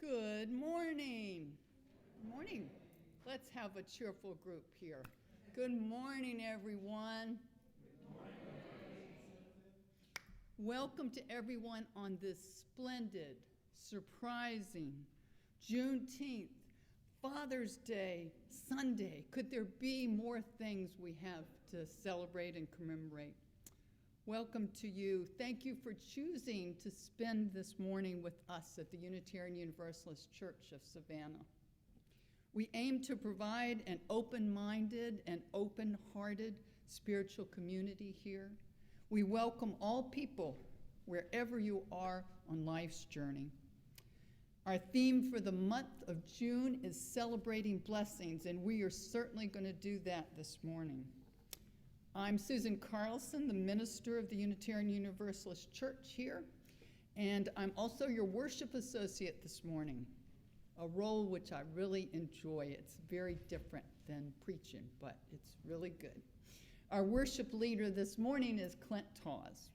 Good morning. Good morning. Let's have a cheerful group here. Good morning, everyone. Good morning. Welcome to everyone on this splendid, surprising Juneteenth, Father's Day, Sunday. Could there be more things we have to celebrate and commemorate? Welcome to you. Thank you for choosing to spend this morning with us at the Unitarian Universalist Church of Savannah. We aim to provide an open-minded and open-hearted spiritual community here. We welcome all people wherever you are on life's journey. Our theme for the month of June is celebrating blessings, and we are certainly going to do that this morning. I'm Susan Carlson, the minister of the Unitarian Universalist Church here, and I'm also your worship associate this morning, a role which I really enjoy. It's very different than preaching, but it's really good. Our worship leader this morning is Clint Tawes.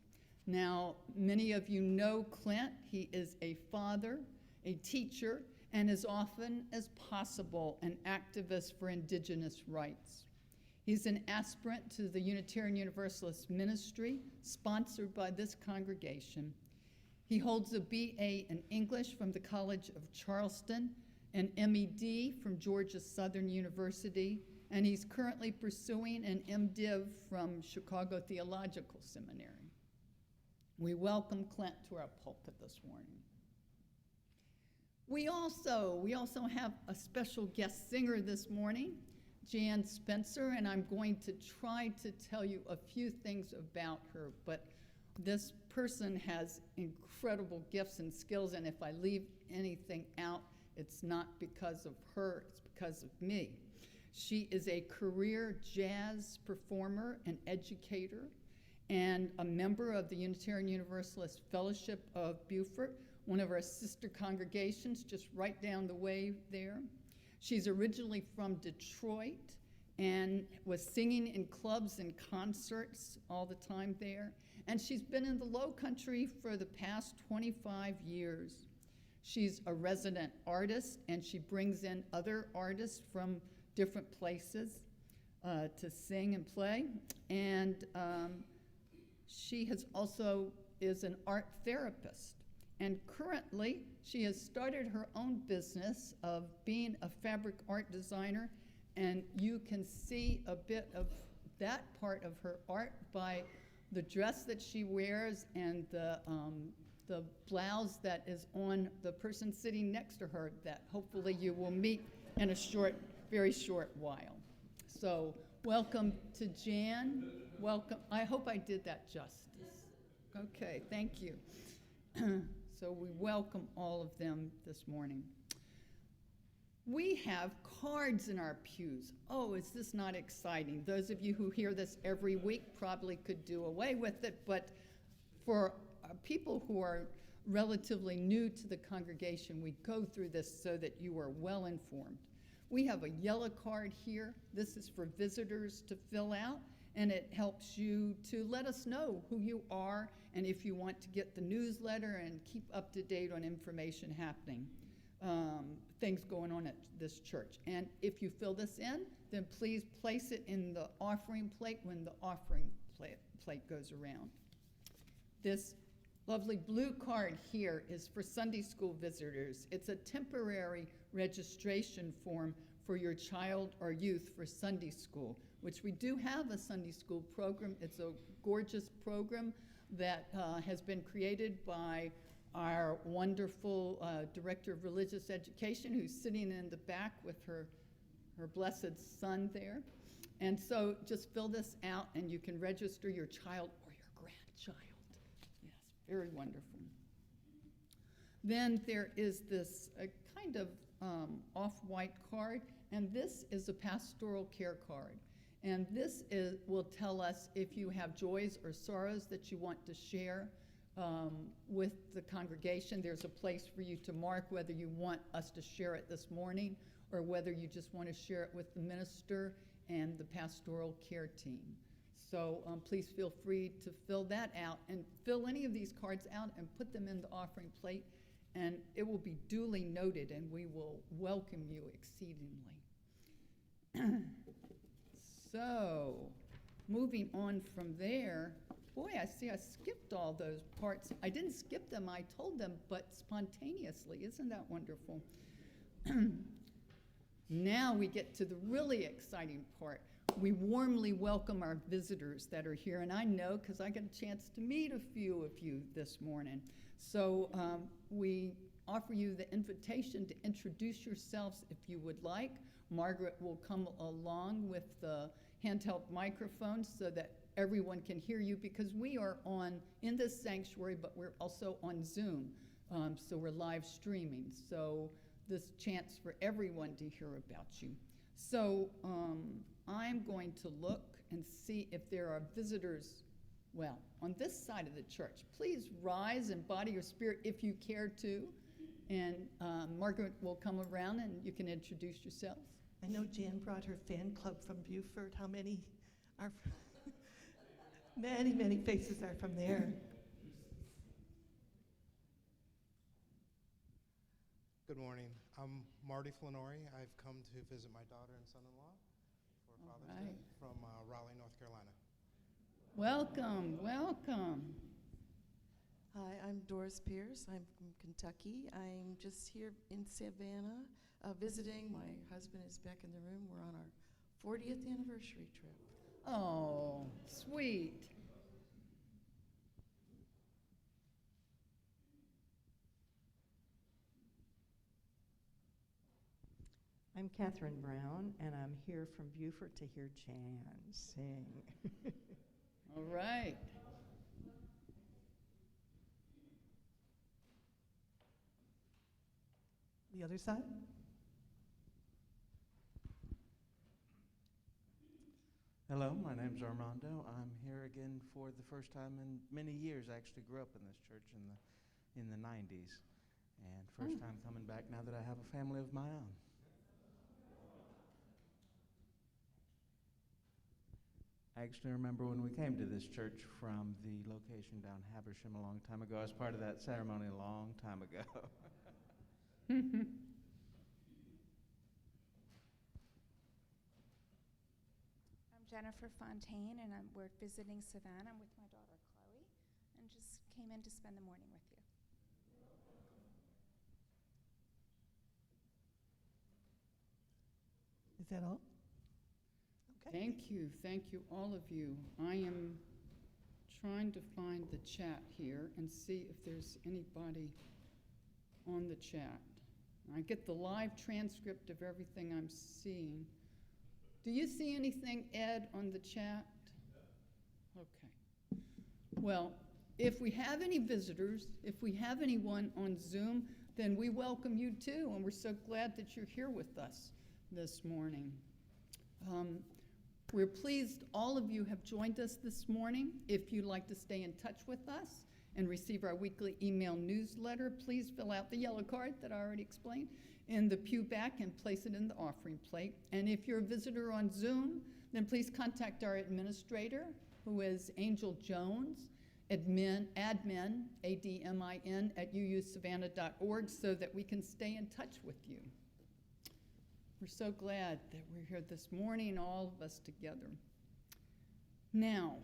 Now, many of you know Clint. He is a father, a teacher, and as often as possible, an activist for indigenous rights. He's an aspirant to the Unitarian Universalist Ministry, sponsored by this congregation. He holds a BA in English from the College of Charleston, an MED from Georgia Southern University, and he's currently pursuing an MDiv from Chicago Theological Seminary. We welcome Clint to our pulpit this morning. We also have a special guest singer this morning, Jan Spencer, and I'm going to try to tell you a few things about her, but this person has incredible gifts and skills, and if I leave anything out, it's not because of her, it's because of me. She is a career jazz performer and educator and a member of the Unitarian Universalist Fellowship of Beaufort, one of our sister congregations just right down the way there. She's originally from Detroit and was singing in clubs and concerts all the time there. And she's been in the Low Country for the past 25 years. She's a resident artist, and she brings in other artists from different places to sing and play. And she has also is an art therapist. And currently, she has started her own business of being a fabric art designer, and you can see a bit of that part of her art by the dress that she wears and the blouse that is on the person sitting next to her that hopefully you will meet in a very short while. So welcome to Jan. Welcome. I hope I did that justice. Okay, thank you. So we welcome all of them this morning. We have cards in our pews. Oh, is this not exciting? Those of you who hear this every week probably could do away with it, but for people who are relatively new to the congregation, we go through this so that you are well informed. We have a yellow card here. This is for visitors to fill out, and it helps you to let us know who you are and if you want to get the newsletter and keep up to date on information happening, things going on at this church. And if you fill this in, then please place it in the offering plate when the offering plate goes around. This lovely blue card here is for Sunday school visitors. It's a temporary registration form for your child or youth for Sunday school, which we do have a Sunday school program. It's a gorgeous program that has been created by our wonderful Director of Religious Education, who's sitting in the back with her blessed son there. And so just fill this out and you can register your child or your grandchild. Yes, very wonderful. Then there is this kind of off-white card, and this is a pastoral care card. And this will tell us if you have joys or sorrows that you want to share with the congregation. There's a place for you to mark whether you want us to share it this morning or whether you just want to share it with the minister and the pastoral care team. So please feel free to fill that out and fill any of these cards out and put them in the offering plate, and it will be duly noted and we will welcome you exceedingly. So, moving on from there, boy, I see I skipped all those parts. I didn't skip them, I told them, but spontaneously. Isn't that wonderful? Now we get to the really exciting part. We warmly welcome our visitors that are here, and I know because I got a chance to meet a few of you this morning. So we offer you the invitation to introduce yourselves if you would like, Margaret will come along with the handheld microphone so that everyone can hear you, because we are in this sanctuary, but we're also on Zoom. So we're live streaming. So this chance for everyone to hear about you. So I'm going to look and see if there are visitors, well, on this side of the church. Please rise in body or spirit if you care to. And Margaret will come around and you can introduce yourselves. I know Jan brought her fan club from Beaufort. How many are many, many faces are from there. Good morning. I'm Marty Flannery. I've come to visit my daughter and son-in-law for Father's Day from Raleigh, North Carolina. Welcome, welcome. Hi, I'm Doris Pierce. I'm from Kentucky. I'm just here in Savannah visiting. My husband is back in the room. We're on our 40th anniversary trip. Oh, sweet. I'm Catherine Brown, and I'm here from Beaufort to hear Jan sing. All right. The other side? Hello, my name's Armando. I'm here again for the first time in many years. I actually grew up in this church in the 90s, and first time coming back now that I have a family of my own. I actually remember when we came to this church from the location down Habersham a long time ago. I was part of that ceremony a long time ago. I'm Jennifer Fontaine, and we're visiting Savannah with my daughter Chloe, and just came in to spend the morning with you. Is that all? Okay. Thank you, all of you. I am trying to find the chat here and see if there's anybody on the chat. I get the live transcript of everything I'm seeing. Do you see anything, Ed, on the chat? Okay. Well, if we have any visitors, if we have anyone on Zoom, then we welcome you too, and we're so glad that you're here with us this morning. We're pleased all of you have joined us this morning. If you'd like to stay in touch with us and receive our weekly email newsletter, please fill out the yellow card that I already explained in the pew back and place it in the offering plate. And if you're a visitor on Zoom, then please contact our administrator, who is Angel Jones, admin, ADMIN, at uusavannah.org, so that we can stay in touch with you. We're so glad that we're here this morning, all of us together. Now,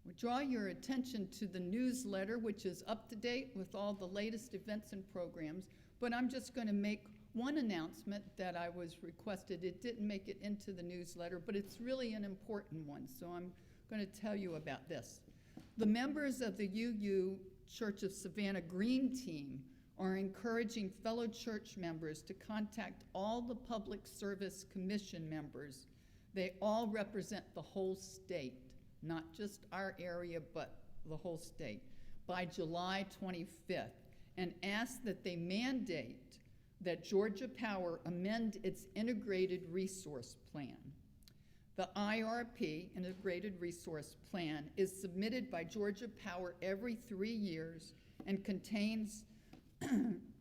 we draw your attention to the newsletter, which is up to date with all the latest events and programs, but I'm just going to make one announcement that I was requested. It didn't make it into the newsletter, but it's really an important one, so I'm going to tell you about this. The members of the UU Church of Savannah Green Team are encouraging fellow church members to contact all the Public Service Commission members. They all represent the whole state, not just our area, but the whole state, by July 25th, and ask that they mandate that Georgia Power amend its Integrated Resource Plan. The IRP, Integrated Resource Plan, is submitted by Georgia Power every 3 years and contains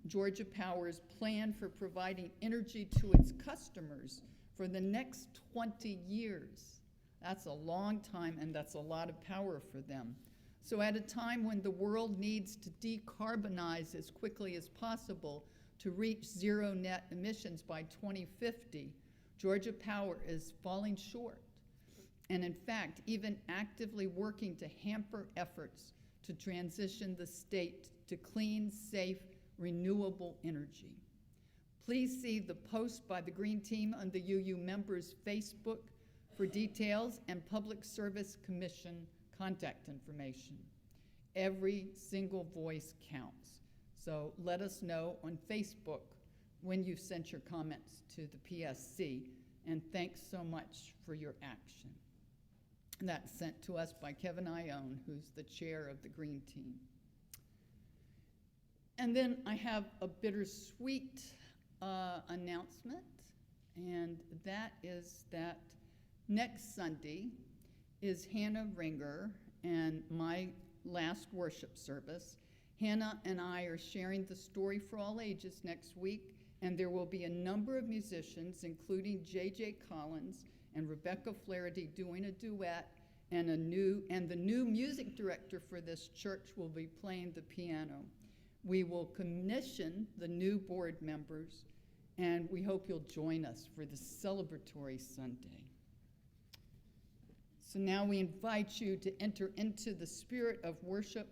Georgia Power's plan for providing energy to its customers for the next 20 years. That's a long time, and that's a lot of power for them. So at a time when the world needs to decarbonize as quickly as possible to reach zero net emissions by 2050, Georgia Power is falling short, and in fact, even actively working to hamper efforts to transition the state to clean, safe, renewable energy. Please see the post by the Green Team on the UU members' Facebook for details and Public Service Commission contact information. Every single voice counts. So let us know on Facebook when you sent your comments to the PSC, and thanks so much for your action. That's sent to us by Kevin Ione, who's the chair of the Green Team. And then I have a bittersweet announcement, and that is that next Sunday is Hannah Ringer and my last worship service. Hannah and I are sharing the Story for All Ages next week, and there will be a number of musicians, including J.J. Collins and Rebecca Flaherty, doing a duet, and the new music director for this church will be playing the piano. We will commission the new board members, and we hope you'll join us for this celebratory Sunday. So now we invite you to enter into the spirit of worship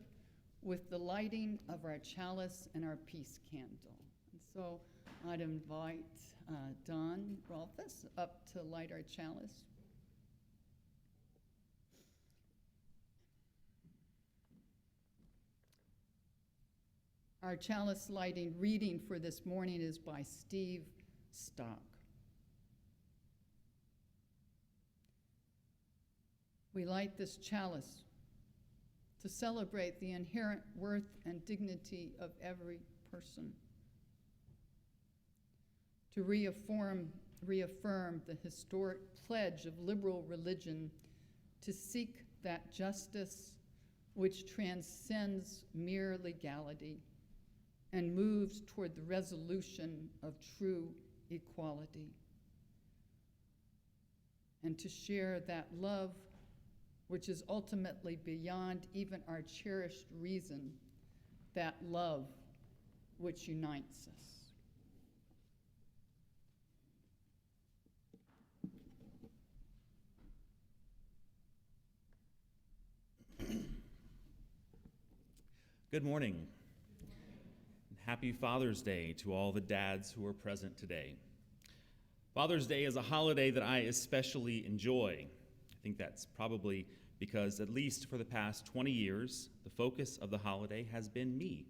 with the lighting of our chalice and our peace candle. And so I'd invite Don Rolfus up to light our chalice. Our chalice lighting reading for this morning is by Steve Stock. We light this chalice to celebrate the inherent worth and dignity of every person, to reaffirm the historic pledge of liberal religion to seek that justice which transcends mere legality and moves toward the resolution of true equality, and to share that love which is ultimately beyond even our cherished reason, that love which unites us. Good morning. Happy Father's Day to all the dads who are present today. Father's Day is a holiday that I especially enjoy. I think that's probably because, at least for the past 20 years, the focus of the holiday has been me.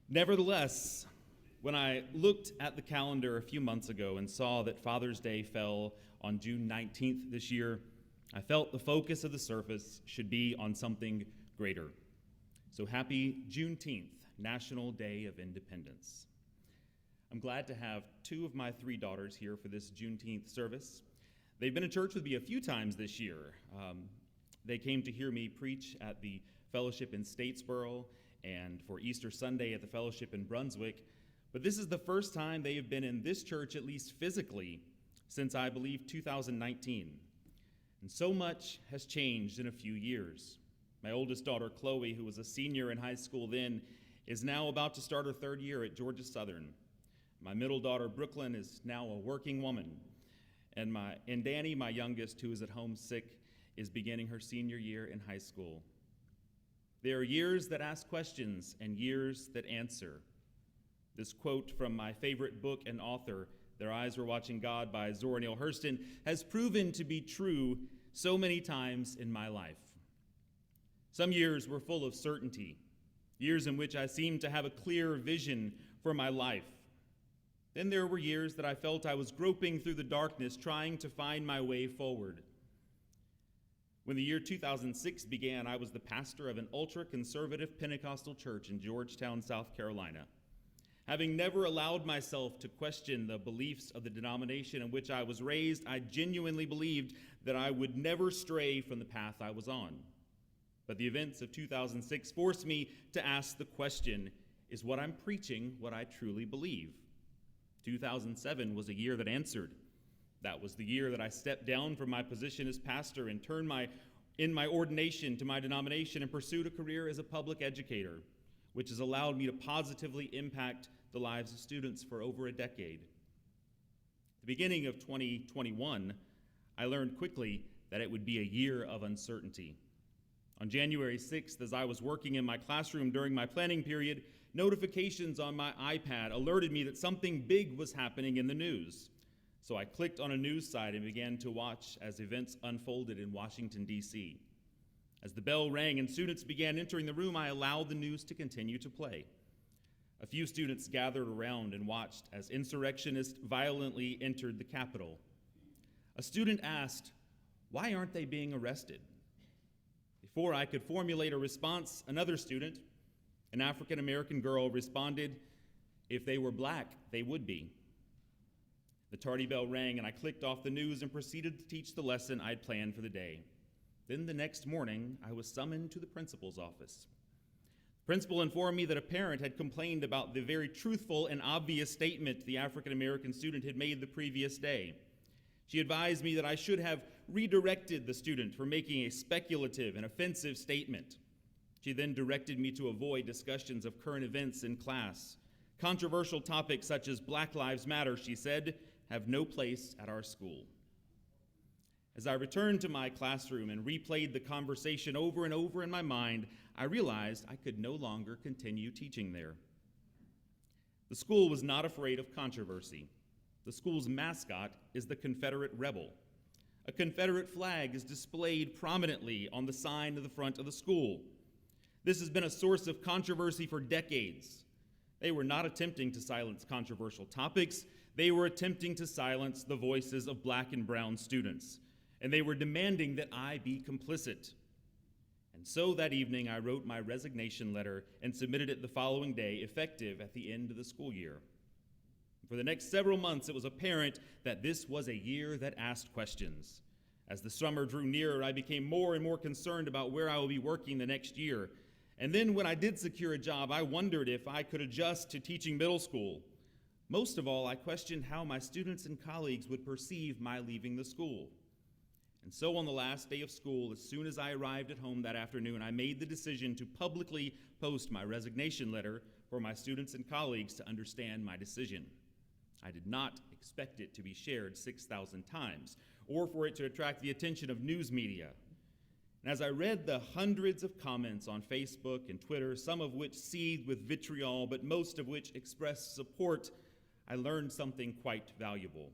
Nevertheless, when I looked at the calendar a few months ago and saw that Father's Day fell on June 19th this year, I felt the focus of the service should be on something greater. So happy Juneteenth, National Day of Independence. I'm glad to have two of my three daughters here for this Juneteenth service. They've been in church with me a few times this year. They came to hear me preach at the fellowship in Statesboro and for Easter Sunday at the fellowship in Brunswick, but this is the first time they have been in this church, at least physically, since I believe 2019. And so much has changed in a few years. My oldest daughter, Chloe, who was a senior in high school then, is now about to start her third year at Georgia Southern. My middle daughter, Brooklyn, is now a working woman. And Danny, my youngest, who is at home sick, is beginning her senior year in high school. There are years that ask questions and years that answer. This quote from my favorite book and author, Their Eyes Were Watching God by Zora Neale Hurston, has proven to be true so many times in my life. Some years were full of certainty, years in which I seemed to have a clear vision for my life. Then there were years that I felt I was groping through the darkness, trying to find my way forward. When the year 2006 began, I was the pastor of an ultra-conservative Pentecostal church in Georgetown, South Carolina. Having never allowed myself to question the beliefs of the denomination in which I was raised, I genuinely believed that I would never stray from the path I was on. But the events of 2006 forced me to ask the question, is what I'm preaching what I truly believe? 2007 was a year that answered. That was the year that I stepped down from my position as pastor and turned in my ordination to my denomination and pursued a career as a public educator, which has allowed me to positively impact the lives of students for over a decade. At the beginning of 2021, I learned quickly that it would be a year of uncertainty. On January 6th, as I was working in my classroom during my planning period, notifications on my iPad alerted me that something big was happening in the news. So I clicked on a news site and began to watch as events unfolded in Washington, D.C. As the bell rang and students began entering the room, I allowed the news to continue to play. A few students gathered around and watched as insurrectionists violently entered the Capitol. A student asked, "Why aren't they being arrested?" Before I could formulate a response, another student, an African American girl, responded, "If they were black, they would be." The tardy bell rang, and I clicked off the news and proceeded to teach the lesson I'd planned for the day. Then the next morning, I was summoned to the principal's office. The principal informed me that a parent had complained about the very truthful and obvious statement the African American student had made the previous day. She advised me that I should have redirected the student for making a speculative and offensive statement. She then directed me to avoid discussions of current events in class. Controversial topics such as Black Lives Matter, she said, have no place at our school. As I returned to my classroom and replayed the conversation over and over in my mind, I realized I could no longer continue teaching there. The school was not afraid of controversy. The school's mascot is the Confederate rebel. A Confederate flag is displayed prominently on the sign at the front of the school. This has been a source of controversy for decades. They were not attempting to silence controversial topics. They were attempting to silence the voices of black and brown students, and they were demanding that I be complicit. And so that evening, I wrote my resignation letter and submitted it the following day, effective at the end of the school year. For the next several months, it was apparent that this was a year that asked questions. As the summer drew nearer, I became more and more concerned about where I would be working the next year. And then when I did secure a job, I wondered if I could adjust to teaching middle school. Most of all, I questioned how my students and colleagues would perceive my leaving the school. And so on the last day of school, as soon as I arrived at home that afternoon, I made the decision to publicly post my resignation letter for my students and colleagues to understand my decision. I did not expect it to be shared 6,000 times, or for it to attract the attention of news media. And as I read the hundreds of comments on Facebook and Twitter, some of which seethed with vitriol, but most of which expressed support, I learned something quite valuable.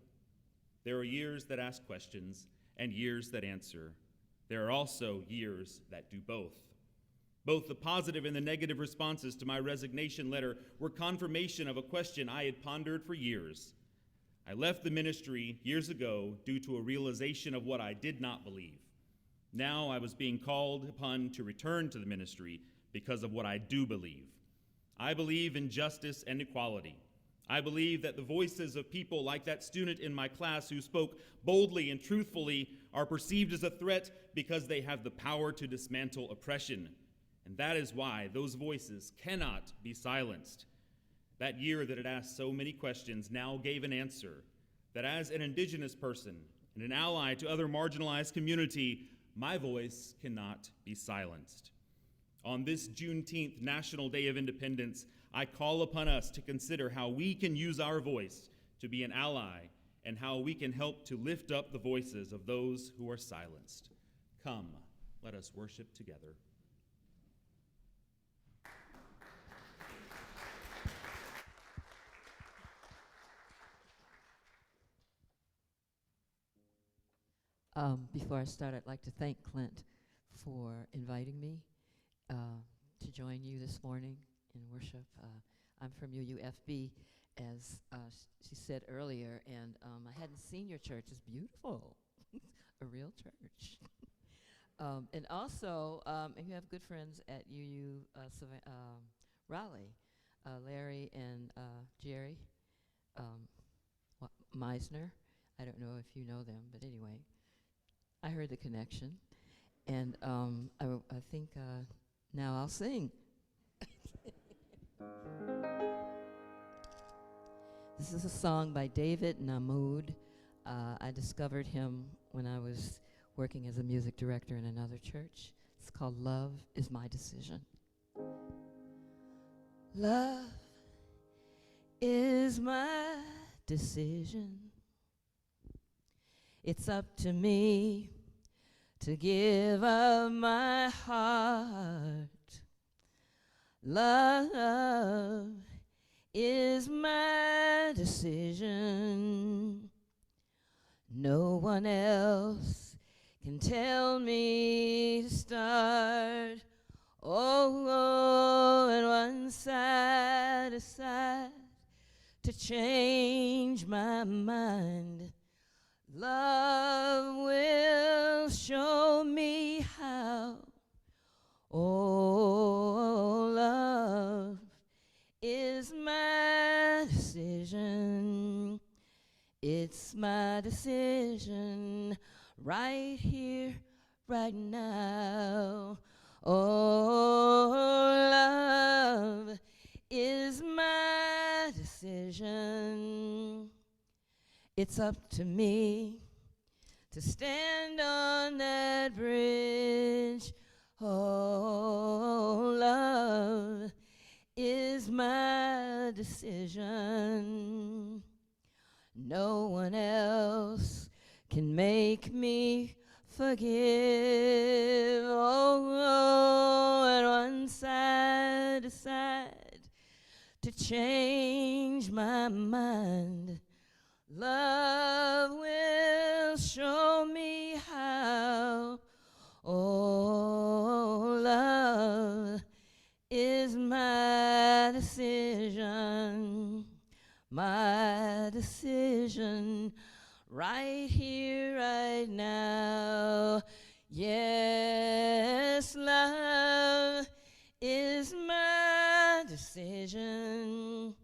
There are years that ask questions and years that answer. There are also years that do both. Both the positive and the negative responses to my resignation letter were confirmation of a question I had pondered for years. I left the ministry years ago due to a realization of what I did not believe. Now I was being called upon to return to the ministry because of what I do believe. I believe in justice and equality. I believe that the voices of people like that student in my class who spoke boldly and truthfully are perceived as a threat because they have the power to dismantle oppression. And that is why those voices cannot be silenced. That year that had asked so many questions now gave an answer, that as an Indigenous person and an ally to other marginalized community, my voice cannot be silenced. On this Juneteenth National Day of Independence, I call upon us to consider how we can use our voice to be an ally and how we can help to lift up the voices of those who are silenced. Come, let us worship together. Before I start, I'd like to thank Clint for inviting me to join you this morning in worship. I'm from UUFB, as she said earlier, and I hadn't seen your church. It's beautiful, a real church. And also, you have good friends at Raleigh, Larry and Jerry Meisner. I don't know if you know them, but anyway, I heard the connection, and I think now I'll sing. This is a song by David Namoud. I discovered him when I was working as a music director in another church. It's called Love Is My Decision. Love is my decision. It's up to me to give up my heart. Love is my decision. No one else can tell me to start Oh, and once I decide to change my mind, love will show me how. Oh, love is my decision. It's my decision right here, right now. Oh, love is my decision. It's up to me to stand on that bridge. Oh, love is my decision. No one else can make me forgive. Oh, and once I decide to change my mind, love will show me how. Oh, love is my decision. My decision right here, right now. Yes, love is my decision.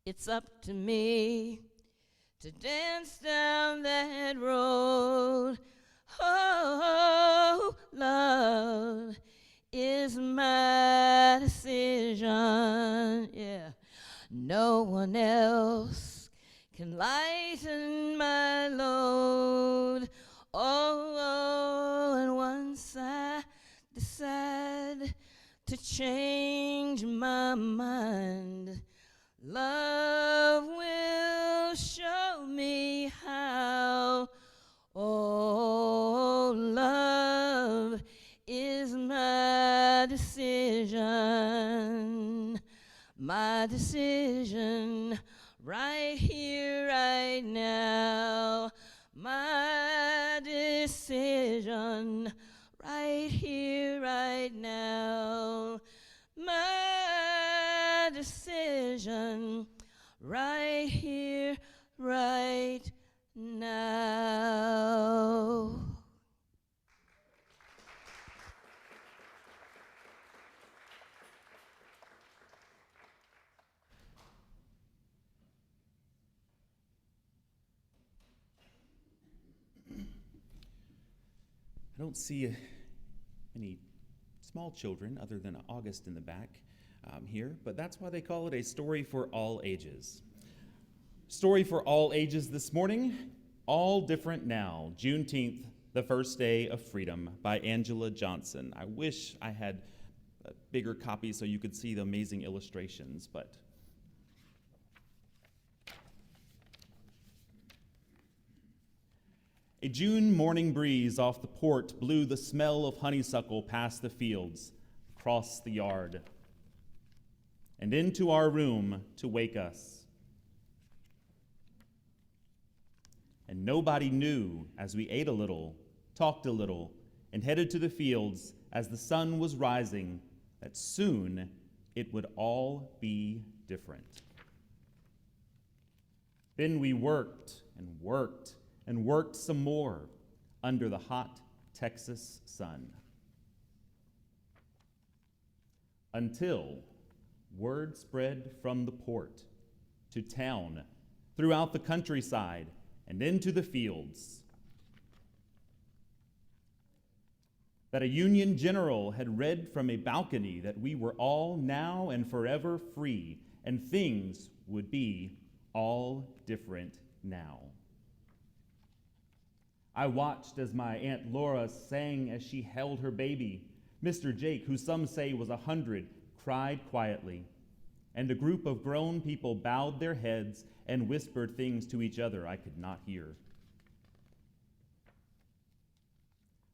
It's up to me to dance down that road. Oh, love is my decision. Yeah. No one else can lighten my load. Oh, and once I decide to change my mind, love will show me how. Oh, love is my decision. My decision right here, right now. My decision right here, right now. My decision right here, right now. I don't see any small children other than August in the back here, but that's why they call it a story for all ages. Story for all ages this morning, All Different Now, Juneteenth, the First Day of Freedom by Angela Johnson. I wish I had a bigger copy so you could see the amazing illustrations, but a June morning breeze off the port blew the smell of honeysuckle past the fields, across the yard, and into our room to wake us. And nobody knew as we ate a little, talked a little, and headed to the fields as the sun was rising that soon it would all be different. Then we worked and worked and worked some more under the hot Texas sun. Until word spread from the port to town, throughout the countryside, and into the fields, that a Union general had read from a balcony that we were all now and forever free, and things would be all different now. I watched as my Aunt Laura sang as she held her baby. Mr. Jake, who some say was 100, cried quietly, and a group of grown people bowed their heads and whispered things to each other I could not hear.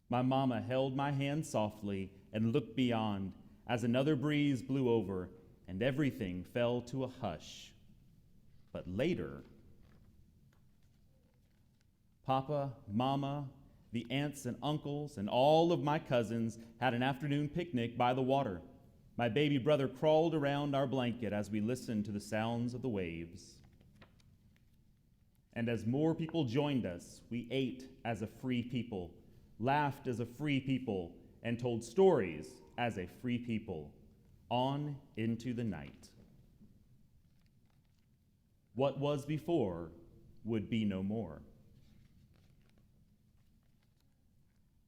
My mama held my hand softly and looked beyond as another breeze blew over and everything fell to a hush. But later, Papa, Mama, The aunts and uncles and all of my cousins had an afternoon picnic by the water. My baby brother crawled around our blanket as we listened to the sounds of the waves. And as more people joined us, we ate as a free people, laughed as a free people, and told stories as a free people, on into the night. What was before would be no more.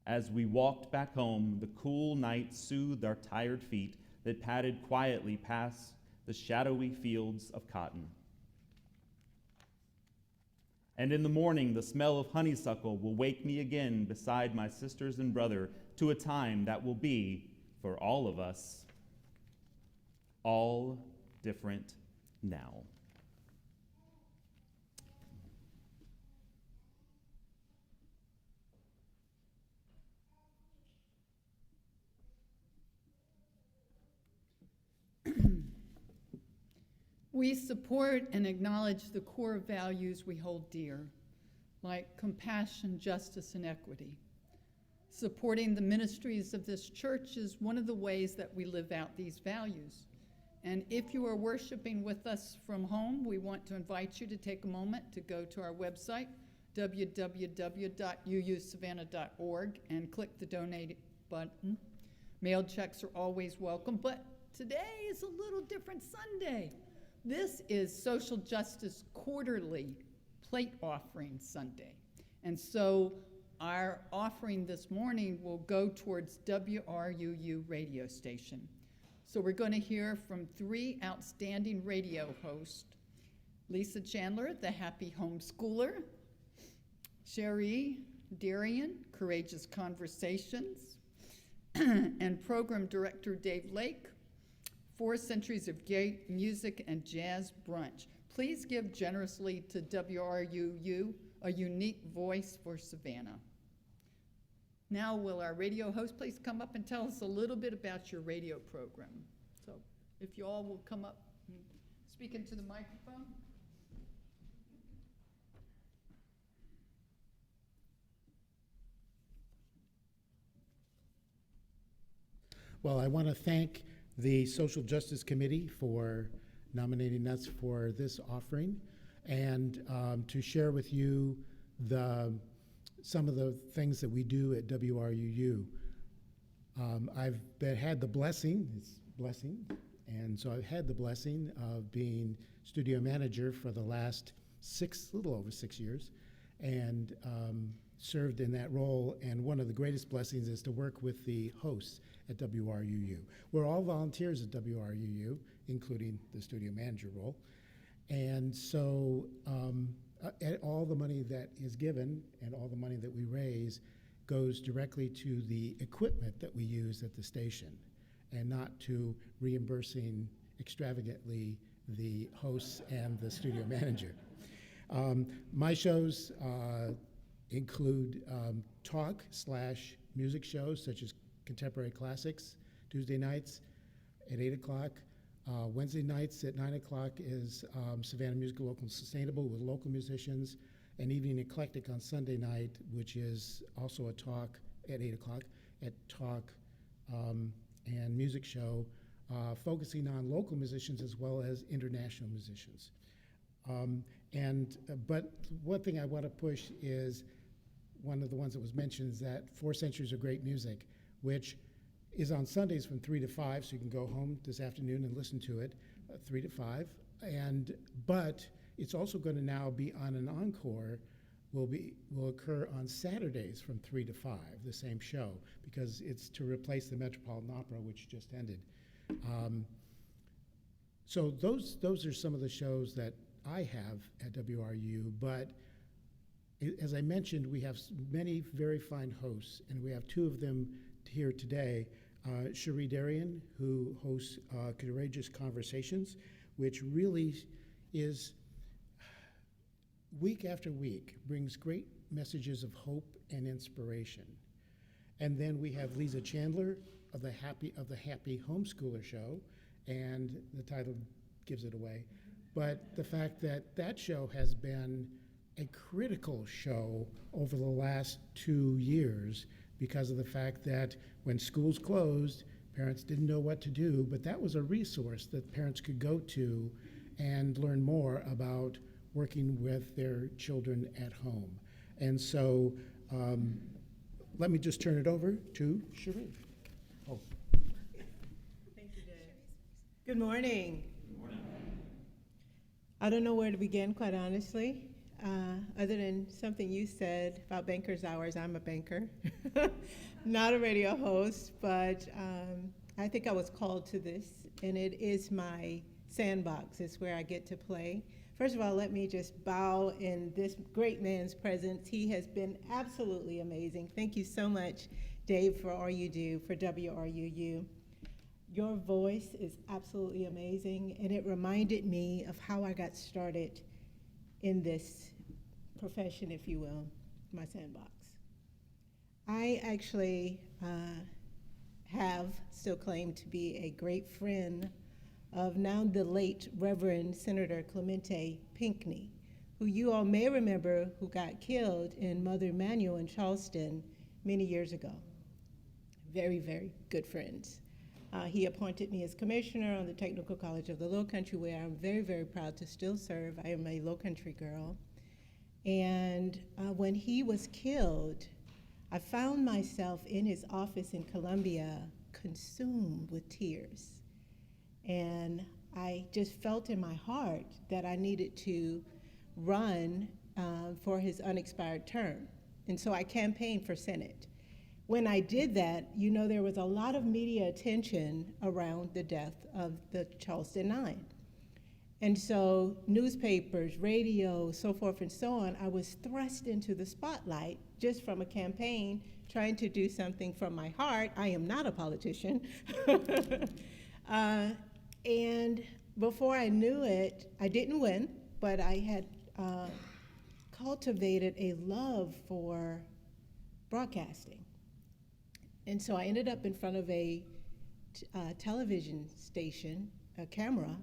As we walked back home, the cool night soothed our tired feet that padded quietly past the shadowy fields of cotton. And in the morning, the smell of honeysuckle will wake me again beside my sisters and brother to a time that will be, for all of us, all different now. We support and acknowledge the core values we hold dear, like compassion, justice, and equity. Supporting the ministries of this church is one of the ways that we live out these values. And if you are worshiping with us from home, we want to invite you to take a moment to go to our website, www.uusavannah.org, and click the donate button. Mailed checks are always welcome, but today is a little different Sunday. This is Social Justice Quarterly Plate Offering Sunday. And so our offering this morning will go towards WRUU radio station. So we're going to hear from 3 outstanding radio hosts: Lisa Chandler, the happy homeschooler; Cherie Darian, Courageous Conversations; and program director Dave Lake, 4 Centuries of Gay Music and Jazz Brunch. Please give generously to WRUU, a unique voice for Savannah. Now will our radio host please come up and tell us a little bit about your radio program. So if you all will come up and speak into the microphone. Well, I want to thank the Social Justice Committee for nominating us for this offering, and to share with you some of the things that we do at WRUU. I've had the blessing, and so I've had the blessing of being studio manager for the last little over 6 years, and served in that role. And one of the greatest blessings is to work with the hosts at WRUU. We're all volunteers at WRUU, including the studio manager role. And so all the money that is given and all the money that we raise goes directly to the equipment that we use at the station, and not to reimbursing extravagantly the hosts and the studio manager. My shows include talk/music shows such as Contemporary Classics, Tuesday nights at 8 o'clock. Wednesday nights at 9 o'clock is Savannah Musical Local and Sustainable with local musicians, and Evening Eclectic on Sunday night, which is also a talk at 8 o'clock, and music show focusing on local musicians as well as international musicians. But one thing I want to push is one of the ones that was mentioned, is that 4 Centuries of Great Music, which is on Sundays from 3 to 5, so you can go home this afternoon and listen to it, 3 to 5. But it's also going to now be on an encore, will occur on Saturdays from 3 to 5, the same show, because it's to replace the Metropolitan Opera, which just ended. So those are some of the shows that I have at WRU, but as I mentioned, we have many very fine hosts, and we have 2 of them here today. Cherie Darian, who hosts Courageous Conversations, which really is, week after week, brings great messages of hope and inspiration. And then we have Lisa Chandler of the Happy Homeschooler Show, and the title gives it away. But the fact that that show has been a critical show over the last 2 years because of the fact that when schools closed, parents didn't know what to do, but that was a resource that parents could go to and learn more about working with their children at home. And so let me just turn it over to Cherie. Oh. Thank you, Dave. Good morning. Good morning. I don't know where to begin, quite honestly, other than something you said about banker's hours. I'm a banker, not a radio host, but I think I was called to this, and it is my sandbox. It's where I get to play. First of all, let me just bow in this great man's presence. He has been absolutely amazing. Thank you so much, Dave, for all you do for WRUU. Your voice is absolutely amazing, and it reminded me of how I got started in this profession, if you will, my sandbox. I actually still claim to be a great friend of now the late Reverend Senator Clemente Pinckney, who you all may remember who got killed in Mother Emanuel in Charleston many years ago. Very, very good friends. He appointed me as commissioner on the Technical College of the Low Country, where I'm very, very proud to still serve. I am a Low Country girl. And when he was killed, I found myself in his office in Columbia consumed with tears. And I just felt in my heart that I needed to run for his unexpired term. And so I campaigned for Senate. When I did that, you know, there was a lot of media attention around the death of the Charleston Nine. And so newspapers, radio, so forth and so on, I was thrust into the spotlight just from a campaign trying to do something from my heart. I am not a politician. And before I knew it, I didn't win, but I had cultivated a love for broadcasting. And so I ended up in front of a television station, a camera,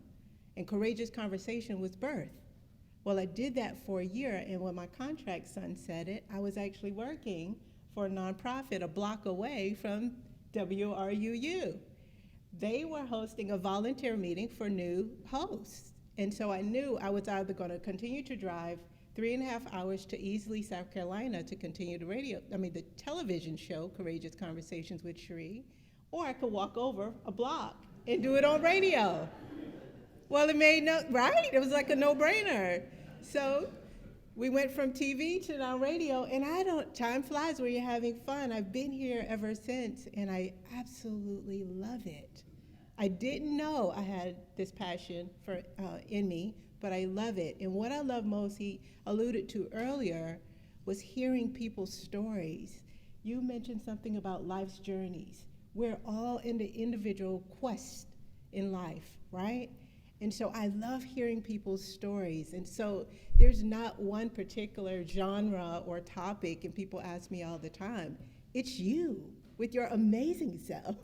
and Courageous Conversation was birthed. Well, I did that for a year, and when my contract sunsetted, I was actually working for a nonprofit a block away from WRUU. They were hosting a volunteer meeting for new hosts. And so I knew I was either going to continue to drive 3.5 hours to Easley, South Carolina to continue the television show, Courageous Conversations with Cherie, or I could walk over a block and do it on radio. Well, it was like a no-brainer. So we went from TV to now radio, and time flies when you're having fun. I've been here ever since, and I absolutely love it. I didn't know I had this passion in me, but I love it. And what I love most, he alluded to earlier, was hearing people's stories. You mentioned something about life's journeys. We're all in the individual quest in life, right? And so I love hearing people's stories. And so there's not one particular genre or topic, and people ask me all the time. It's you with your amazing self.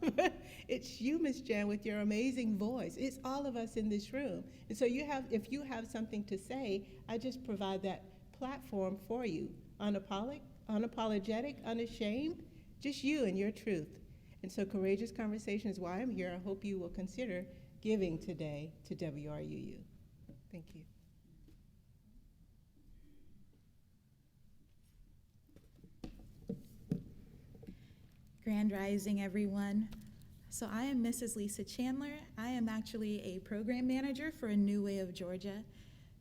It's you, Miss Jan, with your amazing voice. It's all of us in this room. And so if you have something to say, I just provide that platform for you. Unapologetic, unashamed, just you and your truth. And so Courageous Conversation is why I'm here. I hope you will consider giving today to WRUU. Thank you. Grand Rising, everyone. So I am Mrs. Lisa Chandler. I am actually a program manager for A New Way of Georgia,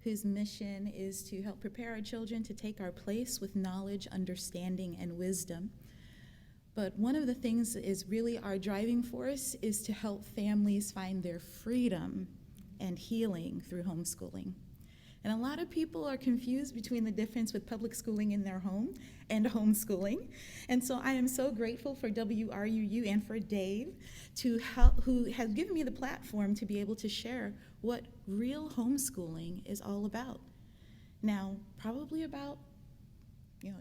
whose mission is to help prepare our children to take our place with knowledge, understanding, and wisdom. But one of the things that is really our driving force is to help families find their freedom and healing through homeschooling. And a lot of people are confused between the difference with public schooling in their home and homeschooling. And so I am so grateful for WRUU and for Dave who has given me the platform to be able to share what real homeschooling is all about. Now, probably about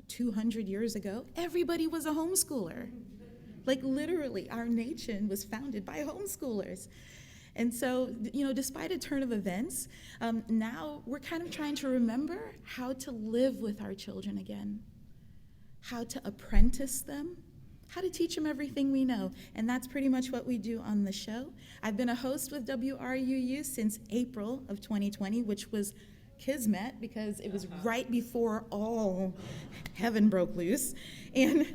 200 years ago, everybody was a homeschooler. Like literally, our nation was founded by homeschoolers. And so, despite a turn of events, now we're kind of trying to remember how to live with our children again, how to apprentice them, how to teach them everything we know. And that's pretty much what we do on the show. I've been a host with WRUU since April of 2020, which was kismet because it was right before all heaven broke loose. And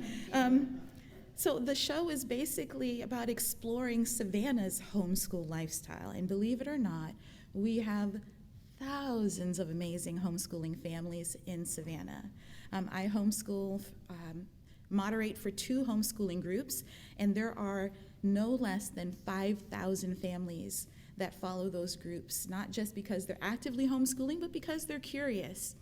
so the show is basically about exploring Savannah's homeschool lifestyle. And believe it or not, we have thousands of amazing homeschooling families in Savannah. I homeschool, moderate for 2 homeschooling groups, and there are no less than 5,000 families that follow those groups, not just because they're actively homeschooling, but because they're curious.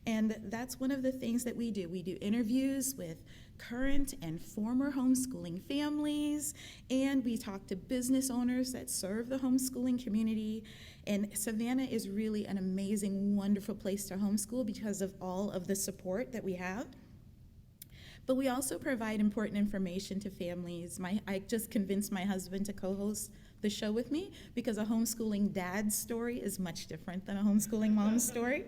And that's one of the things that we do. We do interviews with current and former homeschooling families, and we talk to business owners that serve the homeschooling community. And Savannah is really an amazing, wonderful place to homeschool because of all of the support that we have. But we also provide important information to families. I just convinced my husband to co-host the show with me because a homeschooling dad's story is much different than a homeschooling mom's story.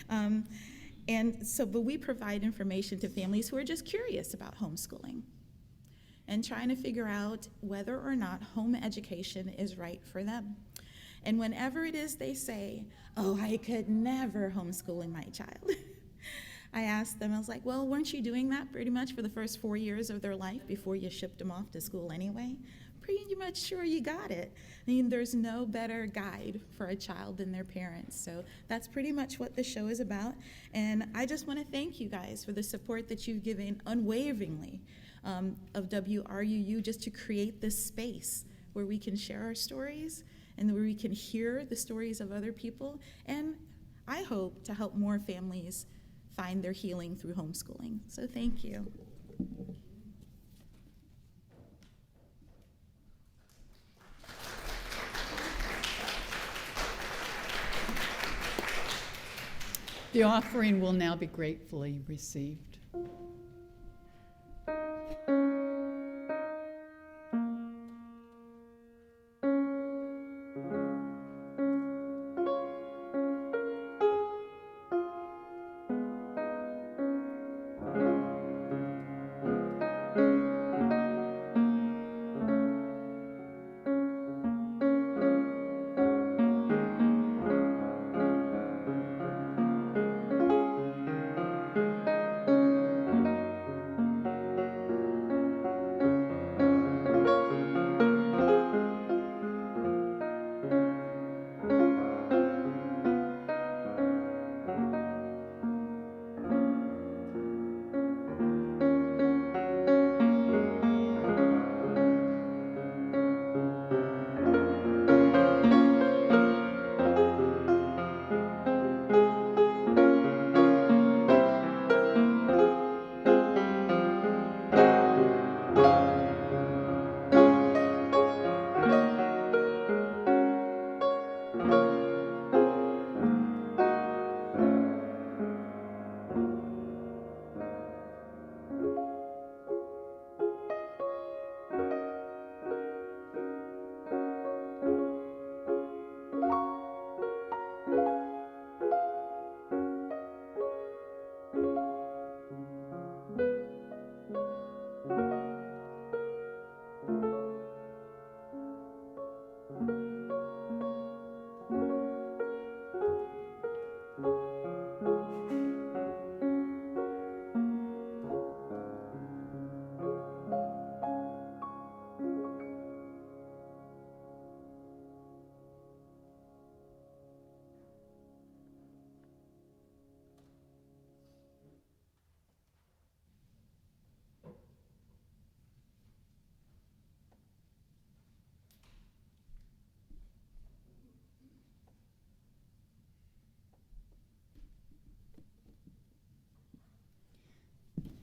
But we provide information to families who are just curious about homeschooling and trying to figure out whether or not home education is right for them. And whenever it is they say, "Oh, I could never homeschool my child," I asked them, I was like, "Well, weren't you doing that pretty much for the first 4 years of their life before you shipped them off to school anyway? Pretty much sure you got it." I mean, there's no better guide for a child than their parents. So that's pretty much what the show is about. And I just want to thank you guys for the support that you've given unwaveringly of WRUU just to create this space where we can share our stories and where we can hear the stories of other people. And I hope to help more families find their healing through homeschooling. So thank you. The offering will now be gratefully received.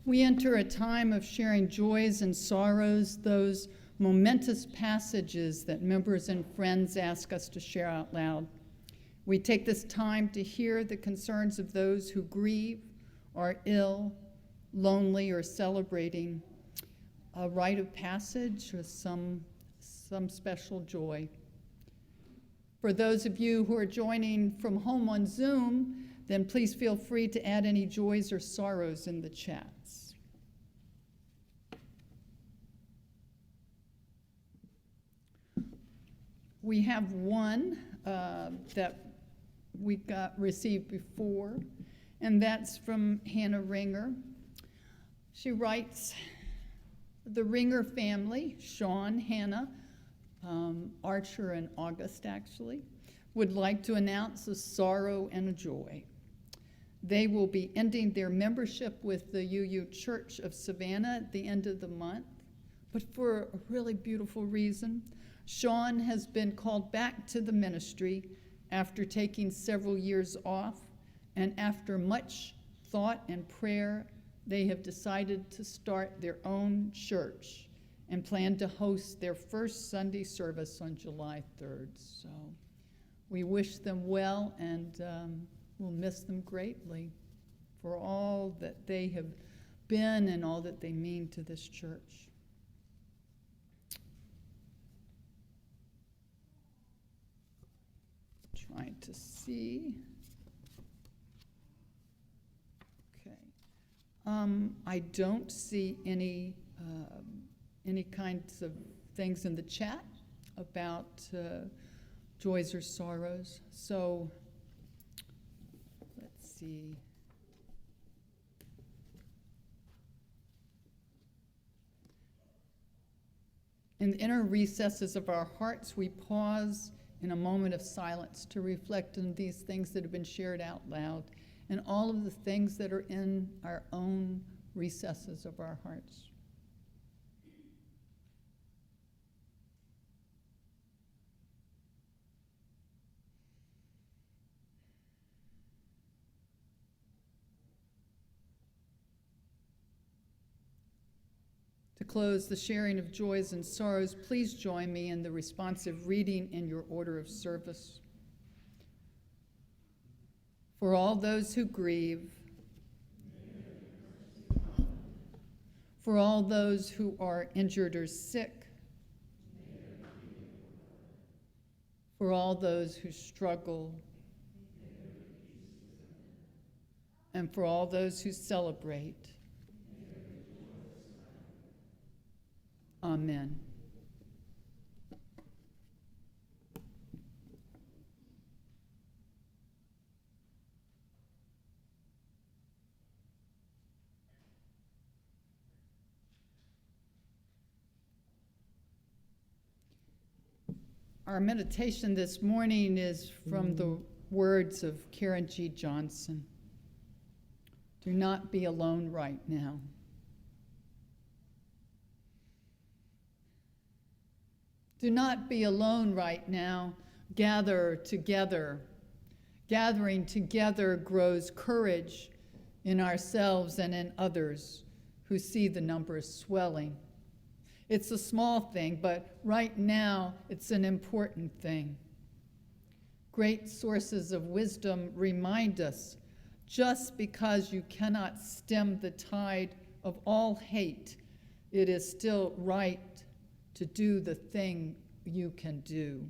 We enter a time of sharing joys and sorrows, those momentous passages that members and friends ask us to share out loud. We take this time to hear the concerns of those who grieve, are ill, lonely, or celebrating a rite of passage or some special joy. For those of you who are joining from home on Zoom, then please feel free to add any joys or sorrows in the chats. We have one that we received before, and that's from Hannah Ringer. She writes, the Ringer family, Sean, Hannah, Archer, and August actually, would like to announce a sorrow and a joy. They will be ending their membership with the UU Church of Savannah at the end of the month, but for a really beautiful reason. Sean has been called back to the ministry after taking several years off, and after much thought and prayer, they have decided to start their own church and plan to host their first Sunday service on July 3rd. So we wish them well, and we'll miss them greatly for all that they have been and all that they mean to this church. Trying to see. Okay. I don't see any kinds of things in the chat about joys or sorrows. So let's see. In the inner recesses of our hearts, we pause in a moment of silence to reflect on these things that have been shared out loud and all of the things that are in our own recesses of our hearts. To close the sharing of joys and sorrows, please join me in the responsive reading in your order of service. For all those who grieve, for all those who are injured or sick, for all those who struggle, and for all those who celebrate. Amen. Our meditation this morning is from the words of Karen G. Johnson. Do not be alone right now. Do not be alone right now. Gather together. Gathering together grows courage in ourselves and in others who see the numbers swelling. It's a small thing, but right now it's an important thing. Great sources of wisdom remind us just because you cannot stem the tide of all hate, it is still right to do the thing you can do.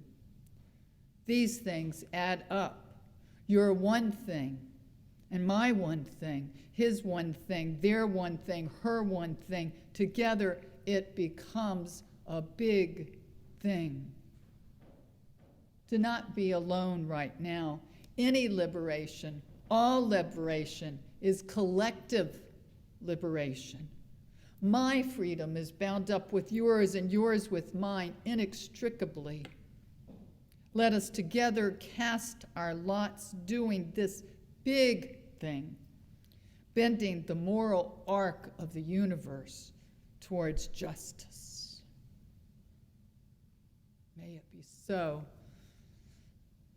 These things add up. Your one thing, and my one thing, his one thing, their one thing, her one thing. Together, it becomes a big thing. Do not be alone right now. Any liberation, all liberation, is collective liberation. My freedom is bound up with yours and yours with mine inextricably. Let us together cast our lots doing this big thing, bending the moral arc of the universe towards justice. May it be so.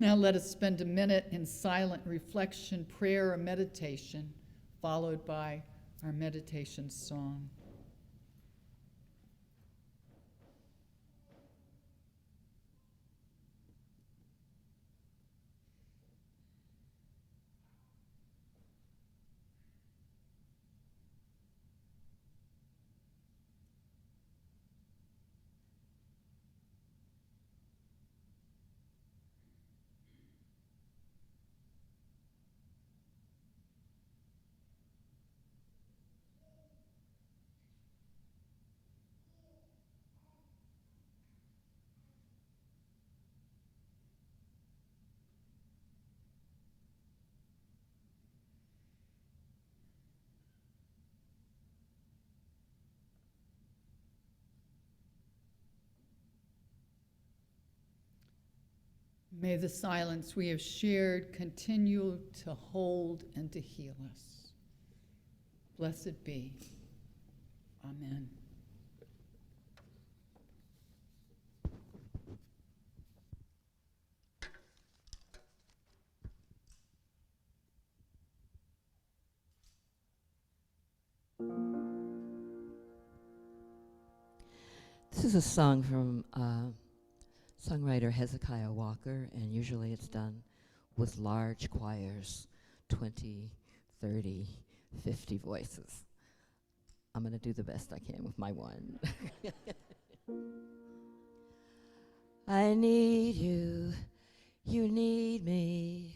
Now let us spend a minute in silent reflection, prayer, or meditation, followed by our meditation song. May the silence we have shared continue to hold and to heal us. Blessed be. Amen. This is a song from songwriter Hezekiah Walker, and usually it's done with large choirs, 20, 30, 50 voices. I'm going to do the best I can with my one. I need you, you need me.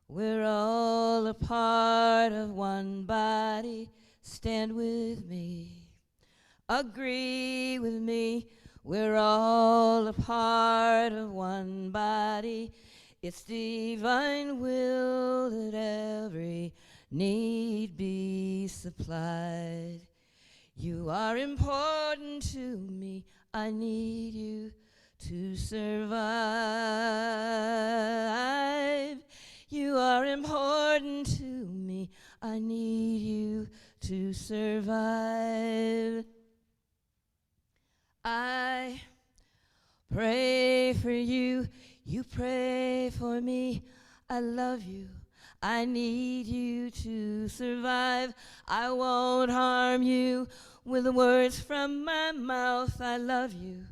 We're all a part of one body. Stand with me. Agree with me, we're all a part of one body. It's divine will that every need be supplied. You are important to me, I need you to survive. You are important to me, I need you to survive. I pray for you, you pray for me. I love you, I need you to survive. I won't harm you with the words from my mouth. I love you,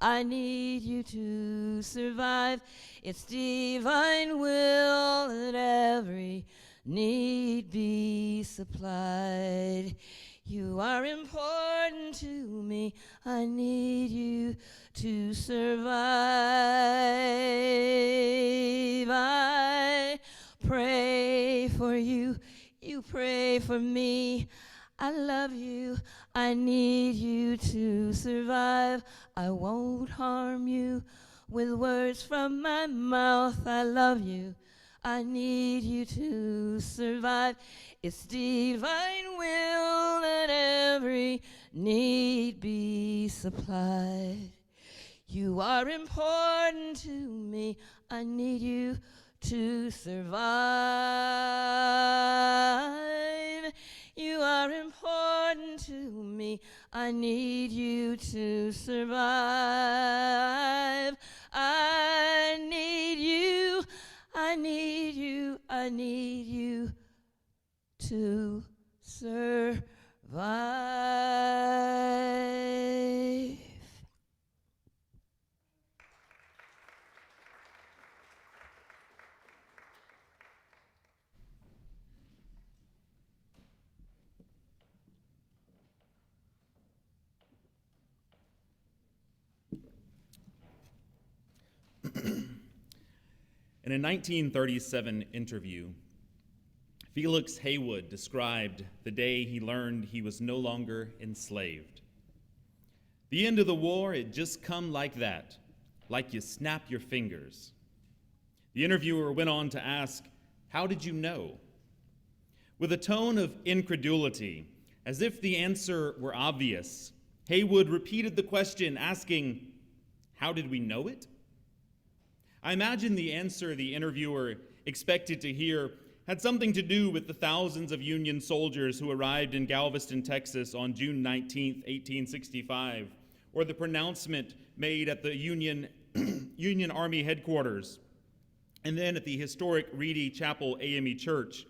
I need you to survive. It's divine will that every need be supplied. You are important to me, I need you to survive. I pray for you, you pray for me. I love you, I need you to survive. I won't harm you with words from my mouth. I love you, I need you to survive. It's divine will that every need be supplied. You are important to me, I need you to survive. You are important to me, I need you to survive. I need you, I need you, I need you to survive. In a 1937 interview, Felix Haywood described the day he learned he was no longer enslaved. The end of the war, it just come like that, like you snap your fingers. The interviewer went on to ask, "How did you know?" With a tone of incredulity, as if the answer were obvious, Haywood repeated the question, asking, "How did we know it?" I imagine the answer the interviewer expected to hear had something to do with the thousands of Union soldiers who arrived in Galveston, Texas on June 19, 1865, or the pronouncement made at the Union Army headquarters, and then at the historic Reedy Chapel AME Church.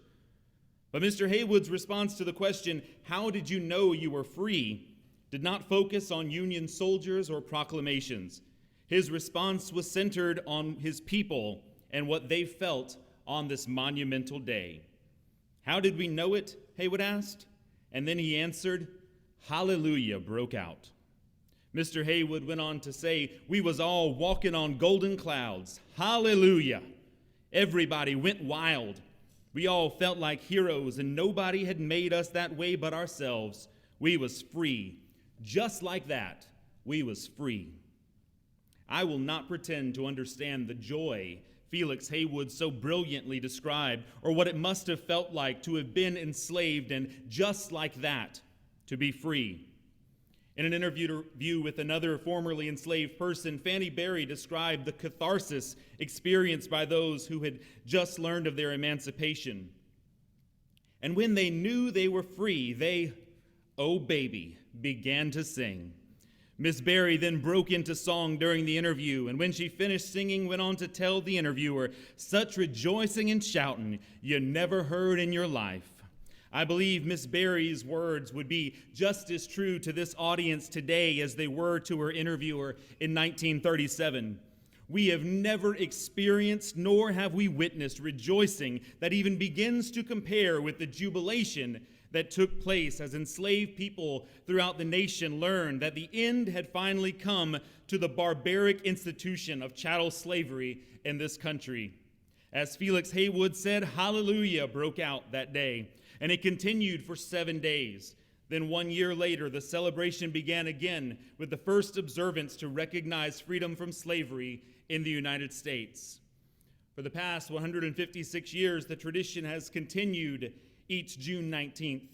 But Mr. Haywood's response to the question, "How did you know you were free?" did not focus on Union soldiers or proclamations. His response was centered on his people and what they felt on this monumental day. "How did we know it?" Haywood asked. And then he answered, "Hallelujah broke out." Mr. Haywood went on to say, "We was all walking on golden clouds. Hallelujah. Everybody went wild. We all felt like heroes, and nobody had made us that way but ourselves. We was free. Just like that, we was free." I will not pretend to understand the joy Felix Haywood so brilliantly described, or what it must have felt like to have been enslaved and just like that, to be free. In an interview with another formerly enslaved person, Fannie Berry described the catharsis experienced by those who had just learned of their emancipation. And when they knew they were free, they, oh baby, began to sing. Miss Berry then broke into song during the interview, and when she finished singing, went on to tell the interviewer, "Such rejoicing and shouting you never heard in your life." I believe Miss Berry's words would be just as true to this audience today as they were to her interviewer in 1937. We have never experienced nor have we witnessed rejoicing that even begins to compare with the jubilation that took place as enslaved people throughout the nation learned that the end had finally come to the barbaric institution of chattel slavery in this country. As Felix Haywood said, "Hallelujah" broke out that day, and it continued for 7 days. Then 1 year later, the celebration began again with the first observance to recognize freedom from slavery in the United States. For the past 156 years, the tradition has continued each June 19th.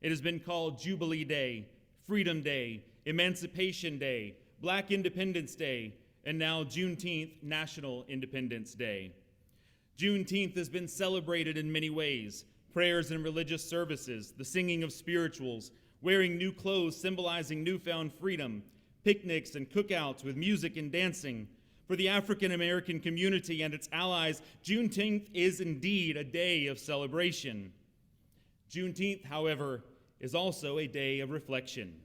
It has been called Jubilee Day, Freedom Day, Emancipation Day, Black Independence Day, and now Juneteenth, National Independence Day. Juneteenth has been celebrated in many ways: prayers and religious services, the singing of spirituals, wearing new clothes symbolizing newfound freedom, picnics and cookouts with music and dancing. For the African American community and its allies, Juneteenth is indeed a day of celebration. Juneteenth, however, is also a day of reflection.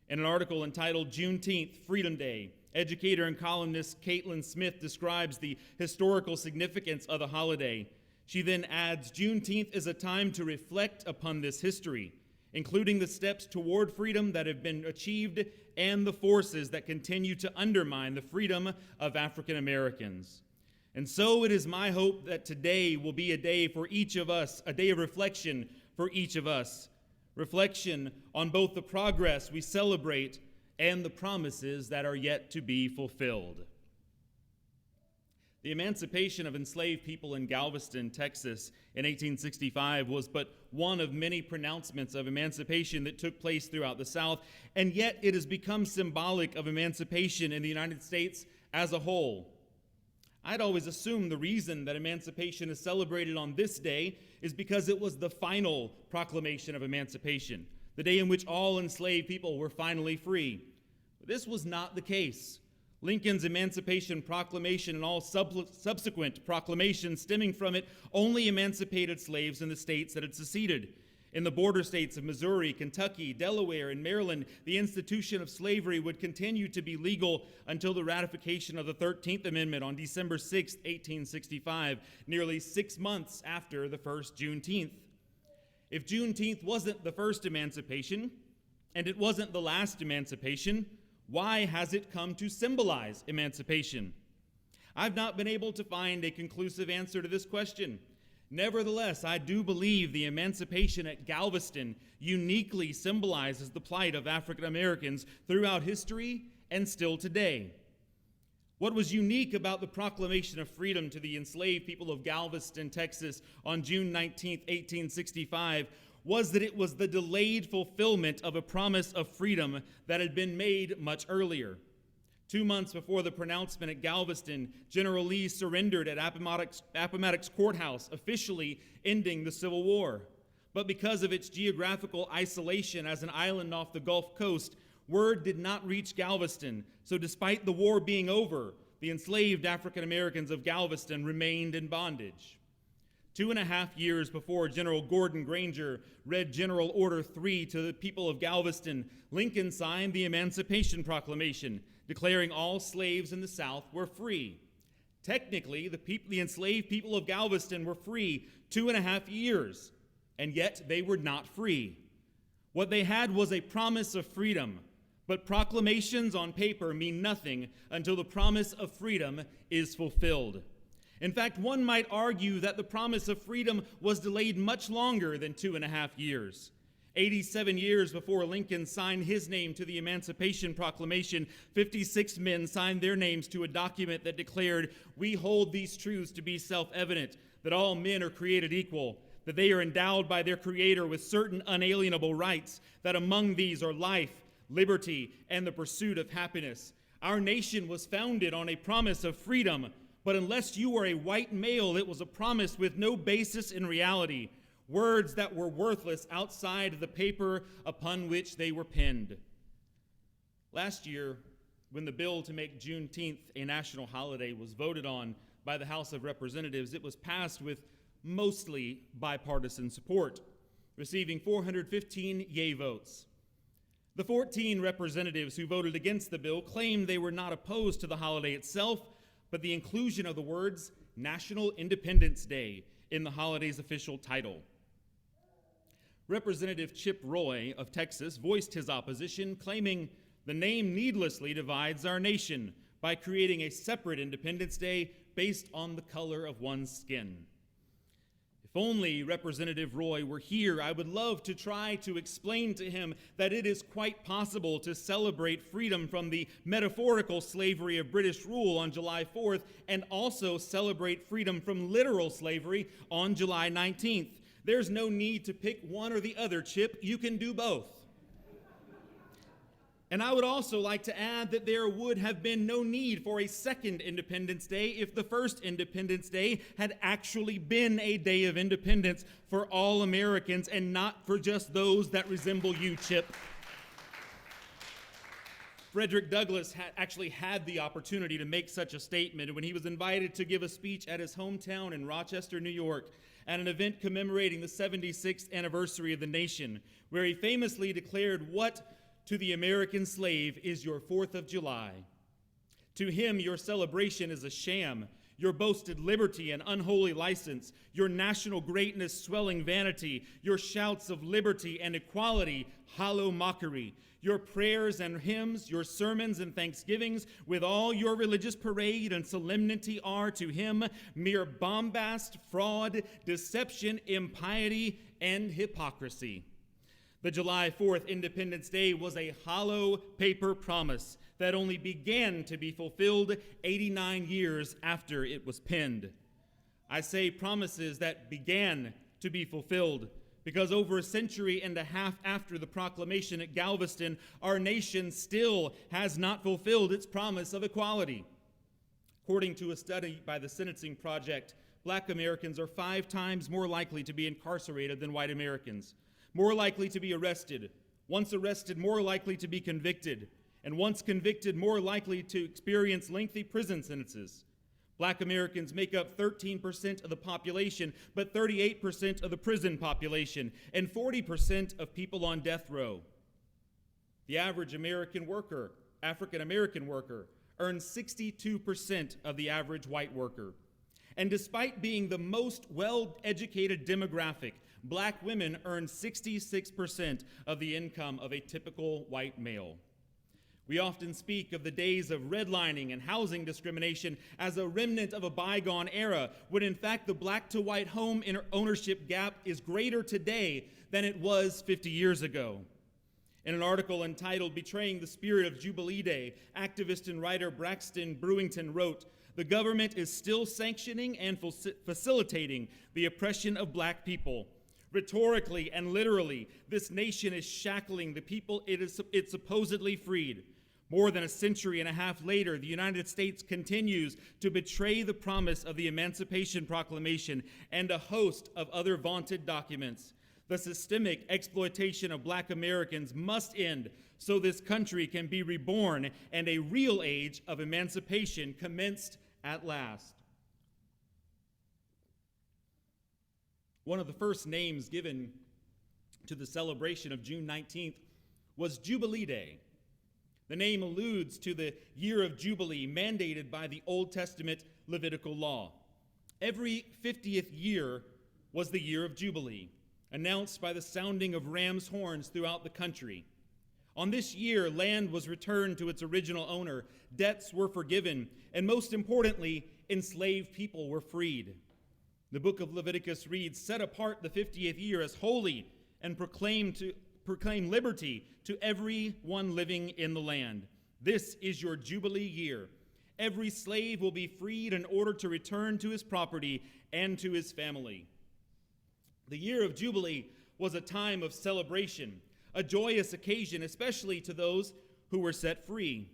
In an article entitled "Juneteenth, Freedom Day," educator and columnist Caitlin Smith describes the historical significance of the holiday. She then adds, "Juneteenth is a time to reflect upon this history, including the steps toward freedom that have been achieved and the forces that continue to undermine the freedom of African Americans." And so it is my hope that today will be a day for each of us, a day of reflection for each of us. Reflection on both the progress we celebrate and the promises that are yet to be fulfilled. The emancipation of enslaved people in Galveston, Texas in 1865 was but one of many pronouncements of emancipation that took place throughout the South, and yet it has become symbolic of emancipation in the United States as a whole. I'd always assumed the reason that emancipation is celebrated on this day is because it was the final proclamation of emancipation, the day in which all enslaved people were finally free. But this was not the case. Lincoln's Emancipation Proclamation and all subsequent proclamations stemming from it only emancipated slaves in the states that had seceded. In the border states of Missouri, Kentucky, Delaware, and Maryland, the institution of slavery would continue to be legal until the ratification of the 13th Amendment on December 6, 1865, nearly 6 months after the first Juneteenth. If Juneteenth wasn't the first emancipation, and it wasn't the last emancipation, why has it come to symbolize emancipation? I've not been able to find a conclusive answer to this question. Nevertheless, I do believe the emancipation at Galveston uniquely symbolizes the plight of African Americans throughout history and still today. What was unique about the proclamation of freedom to the enslaved people of Galveston, Texas on June 19, 1865, was that it was the delayed fulfillment of a promise of freedom that had been made much earlier. 2 months before the pronouncement at Galveston, General Lee surrendered at Appomattox Courthouse, officially ending the Civil War. But because of its geographical isolation as an island off the Gulf Coast, word did not reach Galveston. So despite the war being over, the enslaved African Americans of Galveston remained in bondage. 2.5 years before General Gordon Granger read General Order 3 to the people of Galveston, Lincoln signed the Emancipation Proclamation, declaring all slaves in the South were free. Technically, the enslaved people of Galveston were free 2.5 years, and yet they were not free. What they had was a promise of freedom, but proclamations on paper mean nothing until the promise of freedom is fulfilled. In fact, one might argue that the promise of freedom was delayed much longer than 2.5 years. 87 years before Lincoln signed his name to the Emancipation Proclamation, 56 men signed their names to a document that declared, "We hold these truths to be self-evident, that all men are created equal, that they are endowed by their Creator with certain unalienable rights, that among these are life, liberty, and the pursuit of happiness. Our nation was founded on a promise of freedom, but unless you were a white male, it was a promise with no basis in reality, words that were worthless outside the paper upon which they were penned. Last year, when the bill to make Juneteenth a national holiday was voted on by the House of Representatives, it was passed with mostly bipartisan support, receiving 415 yay votes. The 14 representatives who voted against the bill claimed they were not opposed to the holiday itself, but the inclusion of the words National Independence Day in the holiday's official title. Representative Chip Roy of Texas voiced his opposition, claiming the name needlessly divides our nation by creating a separate Independence Day based on the color of one's skin. If only Representative Roy were here, I would love to try to explain to him that it is quite possible to celebrate freedom from the metaphorical slavery of British rule on July 4th and also celebrate freedom from literal slavery on July 19th. There's no need to pick one or the other, Chip. You can do both. And I would also like to add that there would have been no need for a second Independence Day if the first Independence Day had actually been a day of independence for all Americans and not for just those that resemble you, Chip. Frederick Douglass actually had the opportunity to make such a statement when he was invited to give a speech at his hometown in Rochester, New York, at an event commemorating the 76th anniversary of the nation, where he famously declared, "What to the American slave is your 4th of July. To him, your celebration is a sham, your boasted liberty an unholy license, your national greatness swelling vanity, your shouts of liberty and equality hollow mockery, your prayers and hymns, your sermons and thanksgivings, with all your religious parade and solemnity are to him mere bombast, fraud, deception, impiety, and hypocrisy." The July 4th Independence Day was a hollow paper promise that only began to be fulfilled 89 years after it was penned. I say promises that began to be fulfilled because over a century and a half after the proclamation at Galveston, our nation still has not fulfilled its promise of equality. According to a study by the Sentencing Project, Black Americans are 5 times more likely to be incarcerated than white Americans, more likely to be arrested, once arrested, more likely to be convicted, and once convicted, more likely to experience lengthy prison sentences. Black Americans make up 13% of the population, but 38% of the prison population, and 40% of people on death row. The average American worker, African American worker, earns 62% of the average white worker. And despite being the most well-educated demographic, Black women earn 66% of the income of a typical white male. We often speak of the days of redlining and housing discrimination as a remnant of a bygone era, when in fact the black to white home ownership gap is greater today than it was 50 years ago. In an article entitled "Betraying the Spirit of Jubilee Day," activist and writer Braxton Brewington wrote, "The government is still sanctioning and facilitating the oppression of Black people. Rhetorically and literally, this nation is shackling the people it supposedly freed. More than a century and a half later, the United States continues to betray the promise of the Emancipation Proclamation and a host of other vaunted documents. The systemic exploitation of Black Americans must end so this country can be reborn and a real age of emancipation commenced at last." One of the first names given to the celebration of June 19th was Jubilee Day. The name alludes to the year of Jubilee mandated by the Old Testament Levitical law. Every 50th year was the year of Jubilee, announced by the sounding of ram's horns throughout the country. On this year, land was returned to its original owner, debts were forgiven, and most importantly, enslaved people were freed. The book of Leviticus reads, "Set apart the 50th year as holy and proclaim liberty to everyone living in the land. This is your Jubilee year. Every slave will be freed in order to return to his property and to his family." The year of Jubilee was a time of celebration, a joyous occasion, especially to those who were set free.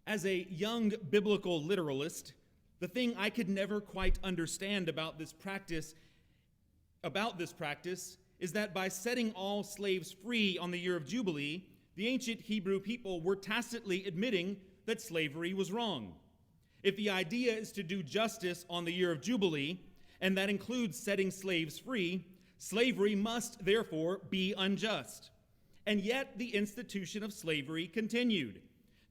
As a young biblical literalist, the thing I could never quite understand about this practice is that by setting all slaves free on the year of Jubilee, the ancient Hebrew people were tacitly admitting that slavery was wrong. If the idea is to do justice on the year of Jubilee, and that includes setting slaves free, slavery must therefore be unjust. And yet the institution of slavery continued.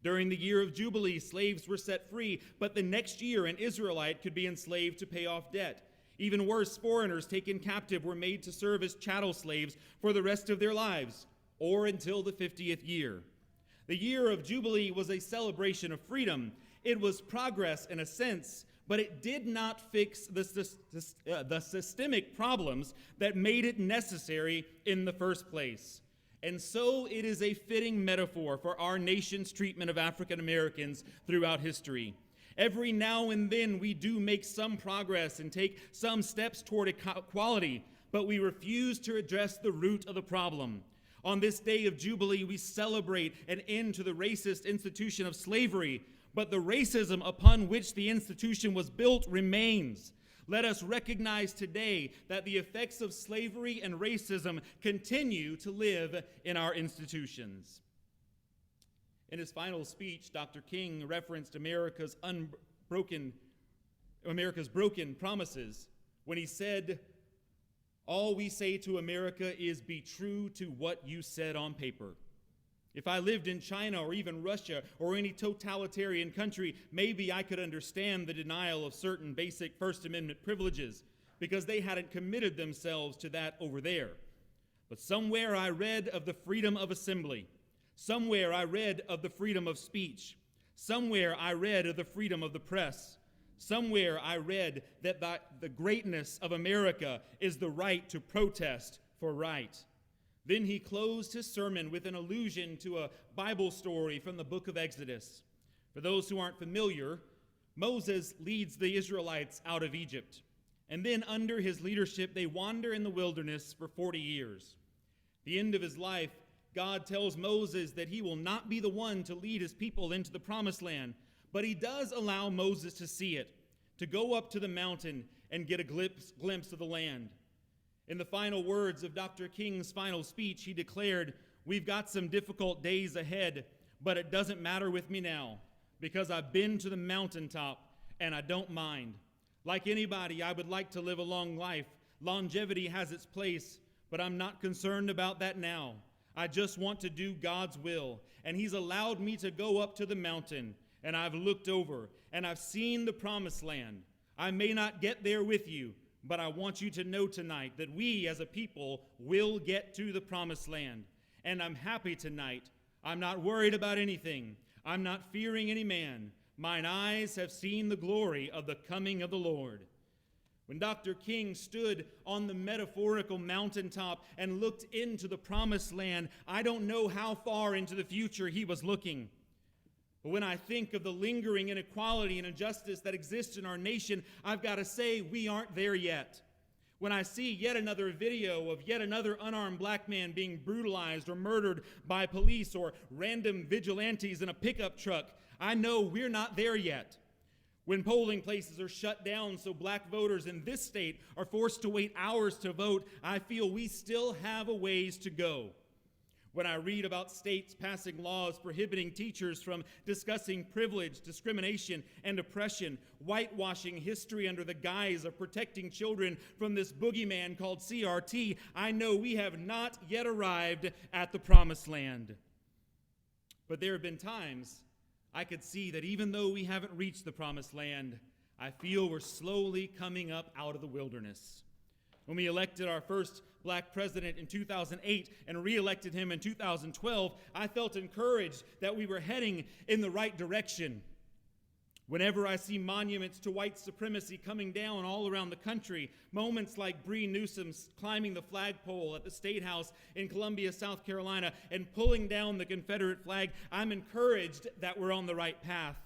During the year of Jubilee, slaves were set free, but the next year an Israelite could be enslaved to pay off debt. Even worse, foreigners taken captive were made to serve as chattel slaves for the rest of their lives, or until the 50th year. The year of Jubilee was a celebration of freedom. It was progress in a sense, but it did not fix the systemic problems that made it necessary in the first place. And so it is a fitting metaphor for our nation's treatment of African Americans throughout history. Every now and then we do make some progress and take some steps toward equality, but we refuse to address the root of the problem. On this day of Jubilee, we celebrate an end to the racist institution of slavery, but the racism upon which the institution was built remains. Let us recognize today that the effects of slavery and racism continue to live in our institutions. In his final speech, Dr. King referenced America's broken promises when he said, "All we say to America is be true to what you said on paper." If I lived in China or even Russia or any totalitarian country, maybe I could understand the denial of certain basic First Amendment privileges because they hadn't committed themselves to that over there. But somewhere I read of the freedom of assembly. Somewhere I read of the freedom of speech. Somewhere I read of the freedom of the press. Somewhere I read that the greatness of America is the right to protest for right. Then he closed his sermon with an allusion to a Bible story from the book of Exodus. For those who aren't familiar, Moses leads the Israelites out of Egypt. And then under his leadership, they wander in the wilderness for 40 years. At the end of his life, God tells Moses that he will not be the one to lead his people into the promised land, but he does allow Moses to see it, to go up to the mountain and get a glimpse of the land. In the final words of Dr. King's final speech, he declared, "We've got some difficult days ahead, but it doesn't matter with me now, because I've been to the mountaintop and I don't mind. Like anybody, I would like to live a long life. Longevity has its place, but I'm not concerned about that now. I just want to do God's will, and he's allowed me to go up to the mountain, and I've looked over, and I've seen the promised land. I may not get there with you, but I want you to know tonight that we as a people will get to the promised land. And I'm happy tonight. I'm not worried about anything. I'm not fearing any man. Mine eyes have seen the glory of the coming of the Lord." When Dr. King stood on the metaphorical mountaintop and looked into the promised land, I don't know how far into the future he was looking. But when I think of the lingering inequality and injustice that exists in our nation, I've got to say we aren't there yet. When I see yet another video of yet another unarmed black man being brutalized or murdered by police or random vigilantes in a pickup truck, I know we're not there yet. When polling places are shut down so black voters in this state are forced to wait hours to vote, I feel we still have a ways to go. When I read about states passing laws prohibiting teachers from discussing privilege, discrimination, and oppression, whitewashing history under the guise of protecting children from this boogeyman called CRT, I know we have not yet arrived at the promised land. But there have been times I could see that even though we haven't reached the promised land, I feel we're slowly coming up out of the wilderness. When we elected our first black president in 2008 and re-elected him in 2012, I felt encouraged that we were heading in the right direction. Whenever I see monuments to white supremacy coming down all around the country, moments like Bree Newsom's climbing the flagpole at the State House in Columbia, South Carolina, and pulling down the Confederate flag, I'm encouraged that we're on the right path.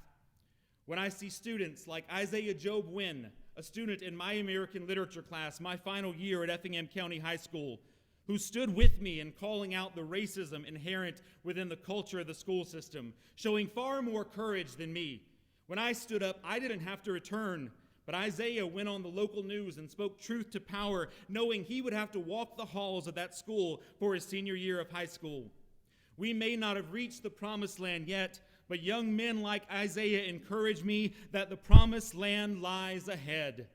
When I see students like Isaiah Job Wynn, a student in my American literature class, my final year at Effingham County High School, who stood with me in calling out the racism inherent within the culture of the school system, showing far more courage than me. When I stood up, I didn't have to return, but Isaiah went on the local news and spoke truth to power, knowing he would have to walk the halls of that school for his senior year of high school. We may not have reached the promised land yet, but young men like Isaiah encourage me that the promised land lies ahead.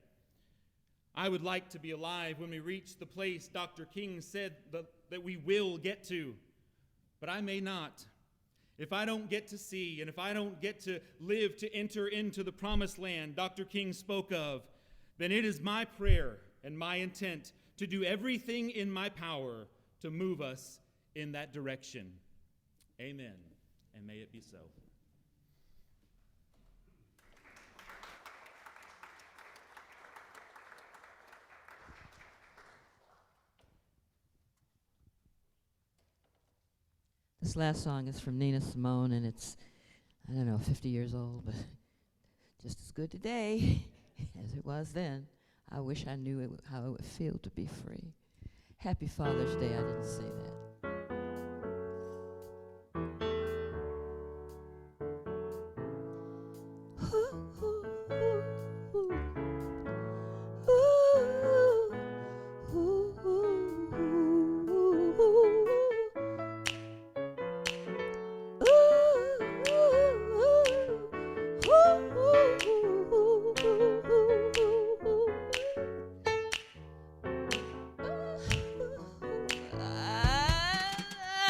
I would like to be alive when we reach the place Dr. King said that we will get to, but I may not. If I don't get to see, and if I don't get to live to enter into the promised land Dr. King spoke of, then it is my prayer and my intent to do everything in my power to move us in that direction. Amen, and may it be so. This last song is from Nina Simone, and it's, 50 years old, but just as good today as it was then. I wish I knew how it would feel to be free. Happy Father's Day, I didn't say that.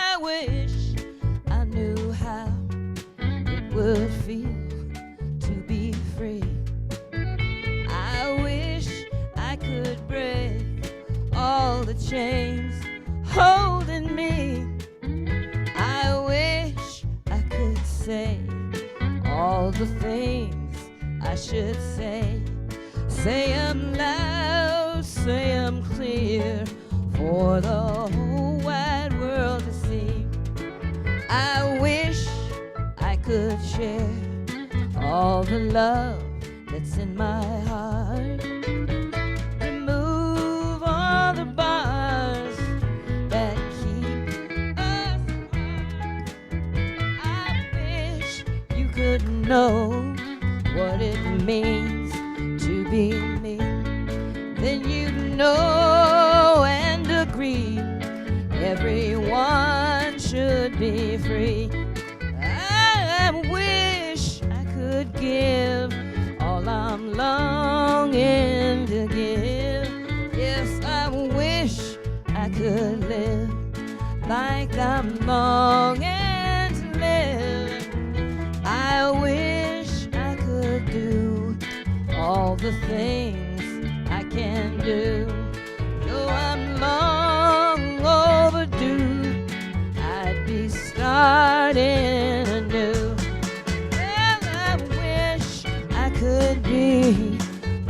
I wish I knew how it would feel to be free. I wish I could break all the chains holding me. I wish I could say all the things I should say. Say 'em loud, say 'em clear for the whole wide world to see. I wish I could share all the love that's in my heart. Remove all the bars that keep us apart. I wish you could know what it means to be me. Then you'd know and agree everyone should be free. I wish I could give all I'm longing to give. Yes, I wish I could live like I'm longing to live. I wish I could do all the things I can do. Though I'm long overdue, I'd be starting anew. Well, I wish I could be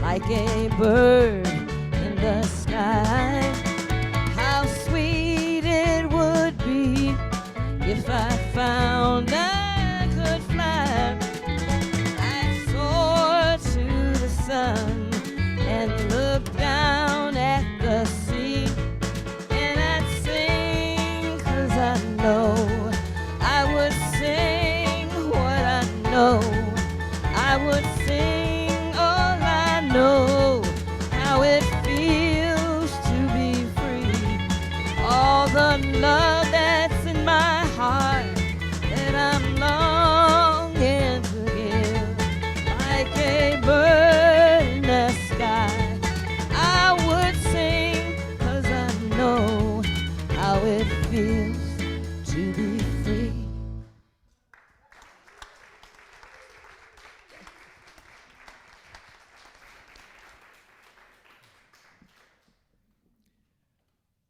like a bird in the sky. How sweet it would be if I found I could fly. I'd soar to the sun and look down at the sea, and I'd sing 'cause I know I would sing what I know. I would sing all I know, how it feels to be free. All the love that's in my heart that I'm longing to give, like a bird in the sky. I would sing 'cause I know how it feels to be free.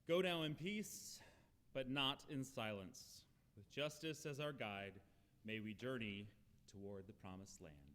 Go now in peace, but not in silence. With justice as our guide, may we journey toward the promised land.